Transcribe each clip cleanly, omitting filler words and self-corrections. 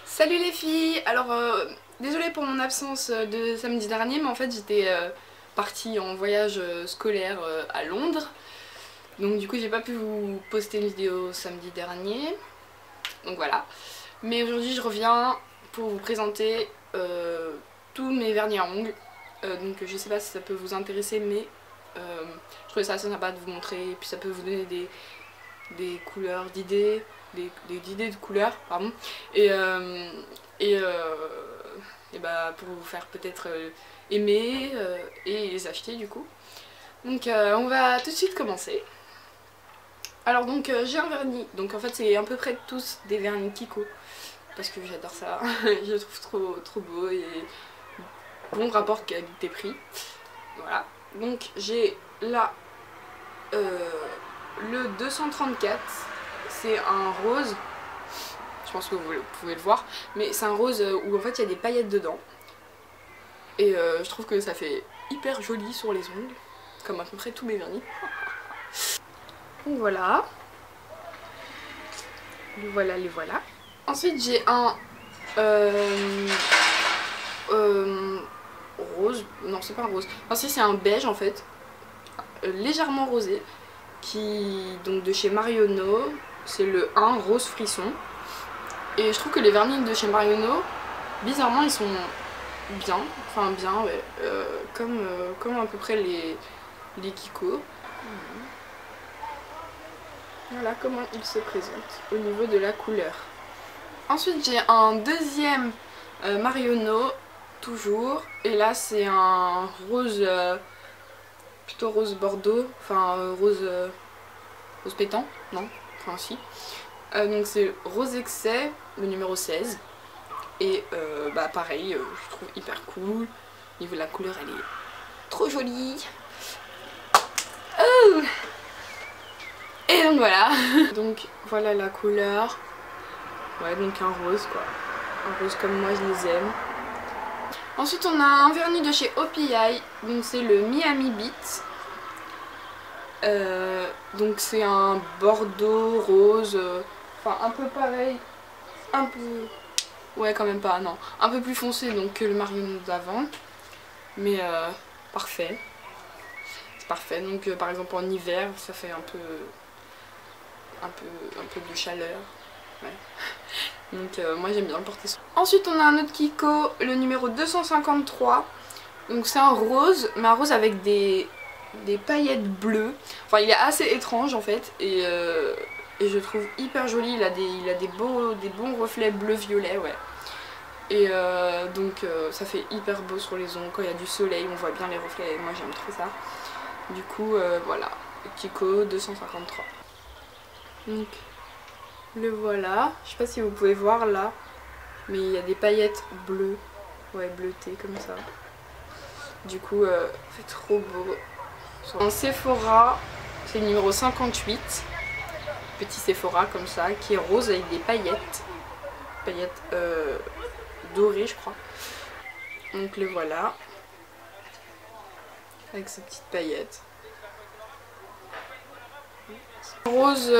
Salut les filles. Alors désolée pour mon absence de samedi dernier, mais en fait j'étais partie en voyage scolaire à Londres. Donc du coup j'ai pas pu vous poster une vidéo samedi dernier. Donc voilà. Mais aujourd'hui je reviens pour vous présenter tous mes vernis à ongles. Donc je sais pas si ça peut vous intéresser, mais je trouvais ça assez sympa de vous montrer. Et puis ça peut vous donner des couleurs, d'idées, des idées de couleurs, pardon. Et, euh, et, euh, et bah pour vous faire peut-être aimer et les acheter du coup. Donc on va tout de suite commencer. Alors donc j'ai un vernis, donc en fait c'est à peu près tous des vernis Kiko. Parce que j'adore ça, je le trouve trop beau et bon rapport qualité-prix. Voilà, donc j'ai là le 234, c'est un rose, je pense que vous pouvez le voir, mais c'est un rose où en fait il y a des paillettes dedans. Et je trouve que ça fait hyper joli sur les ongles, comme à peu près tous mes vernis. Donc voilà. Les voilà. Ensuite j'ai un rose, non c'est pas un rose, enfin si c'est un beige en fait, légèrement rosé, donc de chez Marionneau, c'est le 1 rose frisson. Et je trouve que les vernis de chez Marionneau, bizarrement ils sont bien, enfin bien ouais, comme à peu près les Kiko. Voilà comment ils se présentent au niveau de la couleur. Ensuite j'ai un deuxième Marionneau, toujours, et là c'est un rose, plutôt rose bordeaux, enfin rose pétant, non, enfin si. Donc c'est Rose Excès, le numéro 16. Et bah pareil, je trouve hyper cool. Au niveau de la couleur, elle est trop jolie. Oh, et donc voilà. Donc voilà la couleur. Ouais, donc un rose quoi. Un rose comme moi je les aime. Ensuite on a un vernis de chez OPI. Donc c'est le Miami Beat. Donc c'est un bordeaux rose, enfin un peu pareil, un peu, ouais quand même pas, non, un peu plus foncé donc que le Marionneau d'avant, mais parfait, c'est parfait. Donc par exemple en hiver ça fait un peu de chaleur, ouais. Donc moi j'aime bien porter ça. Ensuite on a un autre Kiko, le numéro 253, donc c'est un rose, mais un rose avec des paillettes bleues. Enfin il est assez étrange en fait, et je trouve hyper joli. Il a des bons reflets bleu-violet, ouais. Et donc ça fait hyper beau sur les ongles. Quand il y a du soleil on voit bien les reflets, moi j'aime trop ça. Du coup voilà, Kiko 253. Donc le voilà, je sais pas si vous pouvez voir là, mais il y a des paillettes bleues, ouais, bleutées comme ça. Du coup c'est trop beau. Un Sephora, c'est le numéro 58, petit Sephora comme ça, qui est rose avec des paillettes dorées je crois. Donc le voilà, avec ces petites paillettes. Rose,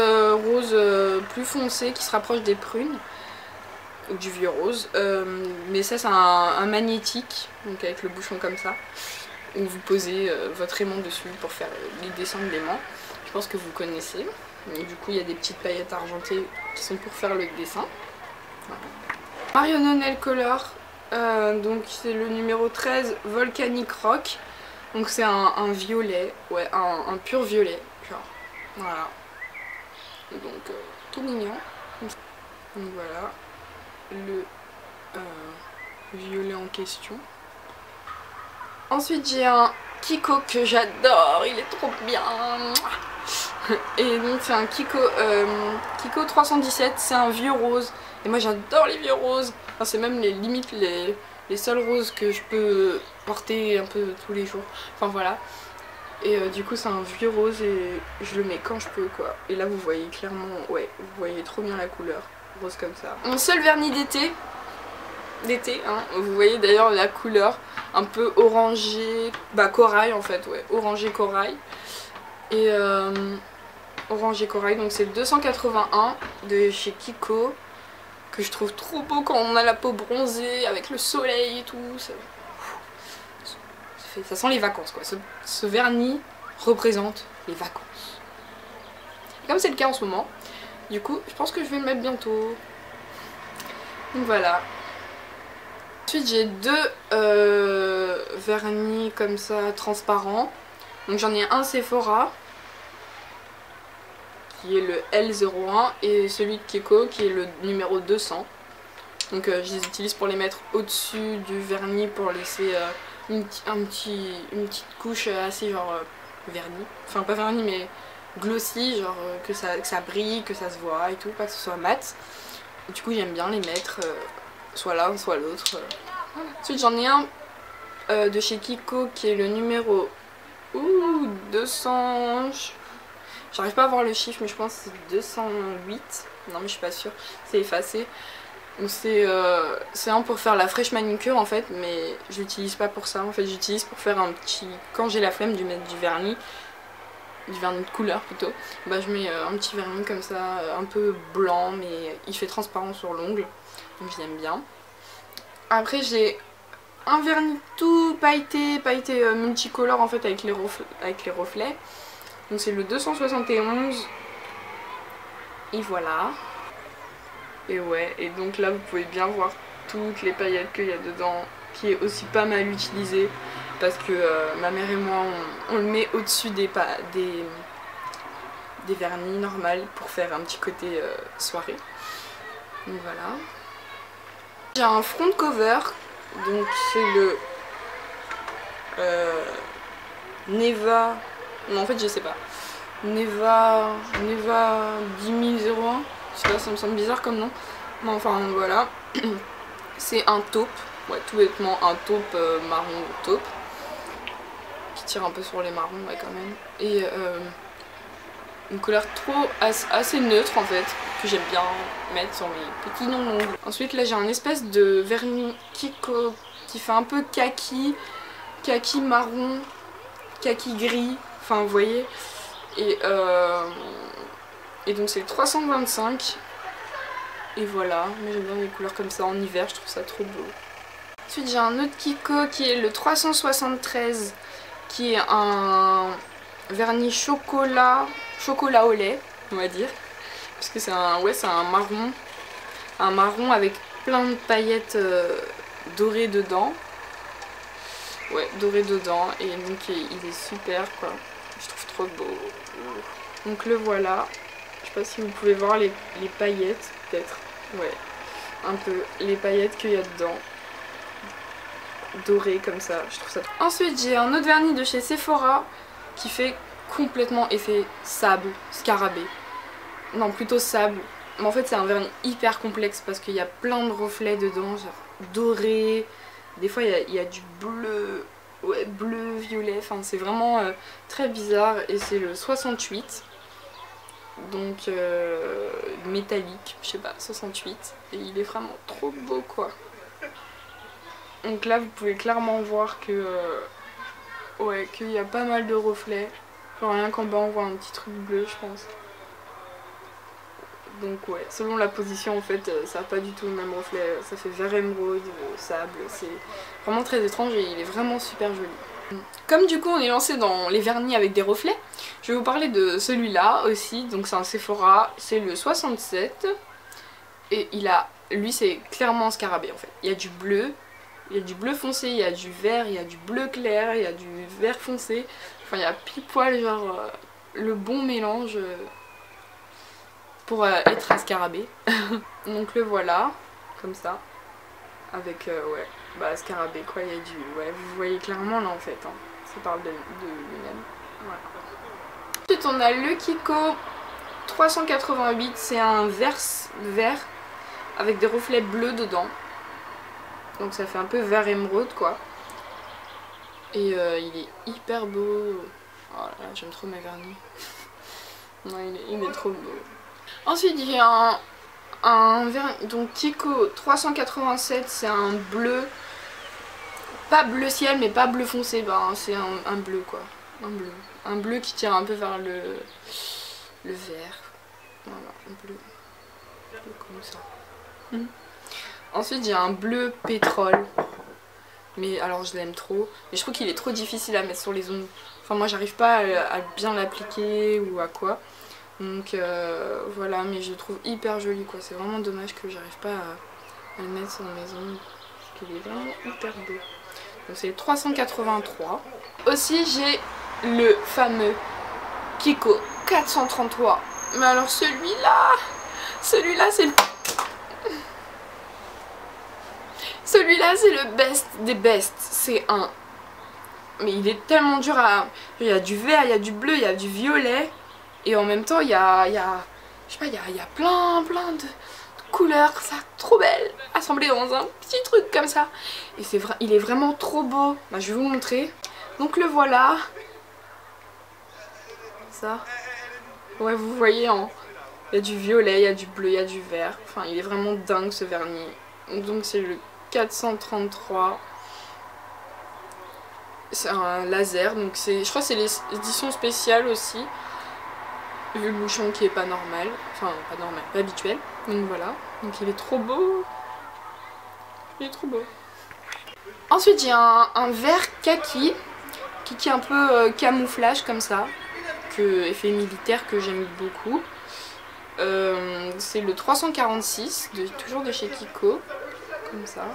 plus foncé qui se rapproche des prunes, ou du vieux rose, mais ça c'est un magnétique, donc avec le bouchon comme ça, où vous posez votre aimant dessus pour faire les dessins de l'aimant. Je pense que vous connaissez. Donc, du coup il y a des petites paillettes argentées qui sont pour faire le dessin. Voilà. Marionneau Nail Color, donc c'est le numéro 13 Volcanic Rock. Donc c'est un violet, ouais, un pur violet, genre. Voilà. Donc tout mignon. Donc voilà le violet en question. Ensuite j'ai un Kiko que j'adore, il est trop bien. Et donc c'est un Kiko 317, c'est un vieux rose. Et moi j'adore les vieux roses. Enfin, c'est même limite les seuls roses que je peux porter un peu tous les jours. Enfin voilà. Et du coup c'est un vieux rose et je le mets quand je peux quoi. Et là vous voyez clairement, ouais, vous voyez trop bien la couleur. Rose comme ça. Mon seul vernis d'été, hein, vous voyez d'ailleurs la couleur un peu orangé, bah corail en fait, ouais, orangé corail. Et orangé corail, donc c'est le 281 de chez Kiko. que je trouve trop beau quand on a la peau bronzée avec le soleil et tout. Ça sent les vacances quoi. Ce vernis représente les vacances. Et comme c'est le cas en ce moment, du coup je pense que je vais le mettre bientôt. Donc voilà. Ensuite j'ai deux vernis comme ça transparents. Donc j'en ai un Sephora qui est le L01 et celui de Kiko qui est le numéro 200. Donc je les utilise pour les mettre au-dessus du vernis pour laisser une petite couche assez genre vernis. Enfin pas vernis mais glossy, genre que ça brille, que ça se voit et tout, pas que ce soit mat. Et du coup j'aime bien les mettre soit l'un soit l'autre. Ensuite j'en ai un de chez Kiko qui est le numéro 200... J'arrive pas à voir le chiffre mais je pense que c'est 208. Non mais je suis pas sûre, c'est effacé. Donc c'est un pour faire la fraîche manucure en fait, mais je l'utilise pas pour ça. En fait j'utilise pour faire un petit... Quand j'ai la flemme de mettre du vernis de couleur plutôt, bah je mets un petit vernis comme ça, un peu blanc mais il fait transparent sur l'ongle. Donc je l'aime bien. Après j'ai un vernis tout pailleté multicolore en fait avec les reflets. Donc c'est le 271. Et voilà. Et ouais, et donc là vous pouvez bien voir toutes les paillettes qu'il y a dedans, qui est aussi pas mal utilisé parce que ma mère et moi on le met au-dessus des vernis normales pour faire un petit côté soirée. Donc voilà. J'ai un front cover, donc c'est le Neva, non en fait je sais pas, Neva 10001. Je sais pas, ça me semble bizarre comme nom. Mais enfin voilà. C'est un taupe. Ouais, tout bêtement un taupe marron taupe. Qui tire un peu sur les marrons, ouais, quand même. Et une couleur assez neutre en fait. Que j'aime bien mettre sur mes petits noms d'ongles. Ensuite là j'ai un espèce de vernis Kiko qui fait un peu kaki marron, kaki gris. Enfin vous voyez. Et donc c'est le 325. Et voilà, mais j'aime bien les couleurs comme ça en hiver, je trouve ça trop beau. Ensuite j'ai un autre Kiko qui est le 373, qui est un vernis chocolat au lait, on va dire. Parce que c'est un marron avec plein de paillettes dorées dedans. Ouais, dorées dedans, et donc il est super quoi, je trouve trop beau. Donc le voilà. Je sais pas si vous pouvez voir les paillettes, peut-être. Ouais, un peu les paillettes qu'il y a dedans. Dorées comme ça, je trouve ça. Ensuite, j'ai un autre vernis de chez Sephora qui fait complètement effet sable, scarabée. Non, plutôt sable. Mais en fait, c'est un vernis hyper complexe parce qu'il y a plein de reflets dedans, genre doré. Des fois, il y a du bleu, ouais, bleu, violet. Enfin, c'est vraiment très bizarre. Et c'est le 68. Donc métallique, je sais pas, 68, et il est vraiment trop beau quoi. Donc là vous pouvez clairement voir que ouais, qu'il y a pas mal de reflets. Genre rien qu'en bas on voit un petit truc bleu je pense. Donc ouais, selon la position en fait ça n'a pas du tout le même reflet, ça fait vert émeraude, sable, c'est vraiment très étrange et il est vraiment super joli. Comme du coup on est lancé dans les vernis avec des reflets, je vais vous parler de celui-là aussi, donc c'est un Sephora, c'est le 67 et lui c'est clairement un scarabée en fait. Il y a du bleu foncé, il y a du vert, il y a du bleu clair, il y a du vert foncé, enfin il y a pile poil genre le bon mélange pour être un scarabée. Donc le voilà, comme ça, avec ouais. Bah scarabée quoi, il y a du... Ouais, vous voyez clairement là en fait, hein. Ça parle de lui-même. Voilà. Ensuite on a le Kiko 388, c'est un vert avec des reflets bleus dedans. Donc ça fait un peu vert émeraude quoi. Et il est hyper beau. Oh là là, j'aime trop mes vernis. Non, il est trop beau. Ensuite j'ai un vernis, donc Kiko 387, c'est un bleu, pas bleu ciel mais pas bleu foncé, ben c'est un bleu quoi, un bleu qui tire un peu vers le vert, voilà, un bleu comme ça. Ensuite j'ai un bleu pétrole. Mais alors je l'aime trop. Mais je trouve qu'il est trop difficile à mettre sur les ongles. Enfin moi j'arrive pas à bien l'appliquer ou à quoi. Donc voilà, mais je le trouve hyper joli quoi. C'est vraiment dommage que j'arrive pas à le mettre sur mes ongles. Parce qu'il est vraiment hyper beau. Donc c'est 383. Aussi j'ai le fameux Kiko 433. Mais alors celui-là c'est le... Celui-là c'est le best des best. C'est un... Mais il est tellement dur à... Il y a du vert, il y a du bleu, il y a du violet. Et en même temps il y a... Je sais pas, il y a plein de couleurs, ça, trop belle, assemblées dans un petit truc comme ça. Et c'est vrai, il est vraiment trop beau. Bah, je vais vous montrer. Donc le voilà. Ça. Ouais, vous voyez, il y a du violet, il y a du bleu, il y a du vert. Enfin, il est vraiment dingue ce vernis. Donc c'est le 433. C'est un laser, donc c'est, je crois que c'est l'édition spéciale aussi. Vu le bouchon qui est pas normal. Enfin, pas normal, pas habituel. Donc voilà. Donc il est trop beau. Il est trop beau. Ensuite j'ai un vert kaki. Kaki un peu camouflage comme ça. Effet militaire que j'aime beaucoup. C'est le 346, toujours de chez Kiko. Comme ça.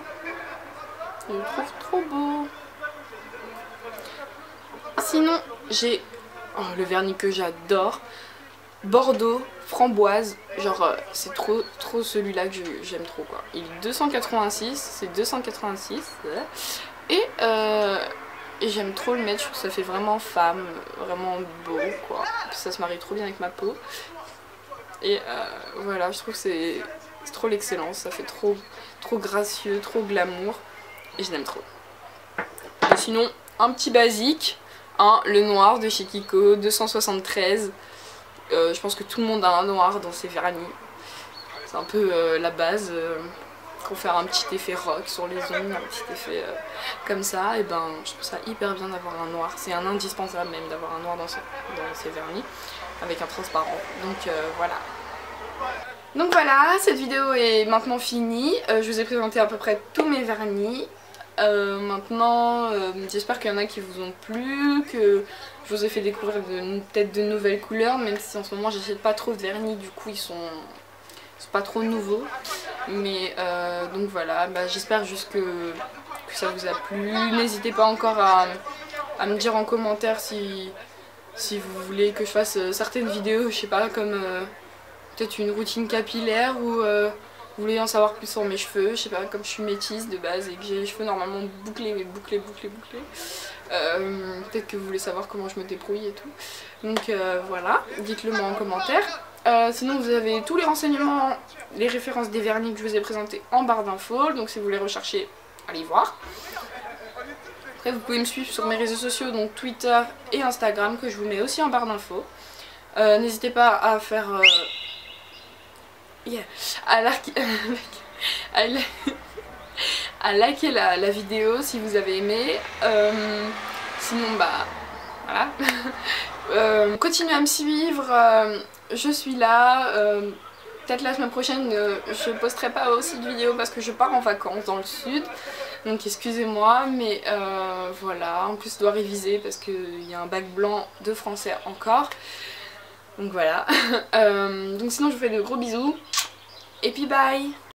Je le trouve trop beau. Sinon j'ai le vernis que j'adore. Bordeaux, framboise, genre c'est trop celui-là que j'aime trop quoi. Il est 286, c'est 286 et j'aime trop le mettre, je trouve que ça fait vraiment femme, vraiment beau quoi. Ça se marie trop bien avec ma peau. Et voilà, je trouve que c'est trop l'excellence, ça fait trop gracieux, trop glamour et je l'aime trop. Et sinon, un petit basique, le noir de chez Kiko, 273. Je pense que tout le monde a un noir dans ses vernis. C'est un peu la base pour faire un petit effet rock sur les ongles, un petit effet comme ça. Et ben je trouve ça hyper bien d'avoir un noir. C'est un indispensable même d'avoir un noir dans ses vernis avec un transparent. Donc voilà. Donc voilà, cette vidéo est maintenant finie. Je vous ai présenté à peu près tous mes vernis. Maintenant, j'espère qu'il y en a qui vous ont plu, que je vous ai fait découvrir peut-être de nouvelles couleurs, même si en ce moment j'achète pas trop de vernis, du coup ils sont pas trop nouveaux. Mais donc voilà, bah, j'espère juste que ça vous a plu. N'hésitez pas encore à me dire en commentaire si vous voulez que je fasse certaines vidéos, je sais pas, comme peut-être une routine capillaire ou... vous voulez en savoir plus sur mes cheveux, je sais pas, comme je suis métisse de base et que j'ai les cheveux normalement bouclés, mais bouclés. Peut-être que vous voulez savoir comment je me débrouille et tout. Donc voilà, dites-le moi en commentaire. Sinon vous avez tous les renseignements, les références des vernis que je vous ai présentés en barre d'infos. Donc si vous voulez rechercher, allez voir. Après vous pouvez me suivre sur mes réseaux sociaux, donc Twitter et Instagram, que je vous mets aussi en barre d'infos. N'hésitez pas à faire... à liker la vidéo si vous avez aimé. Sinon bah voilà. Continuez à me suivre, je suis là. Peut-être la semaine prochaine je posterai pas aussi de vidéos parce que je pars en vacances dans le sud. Donc excusez-moi, mais voilà. En plus je dois réviser parce qu'il y a un bac blanc de français encore. Donc voilà. Donc sinon je vous fais de gros bisous. Et puis bye!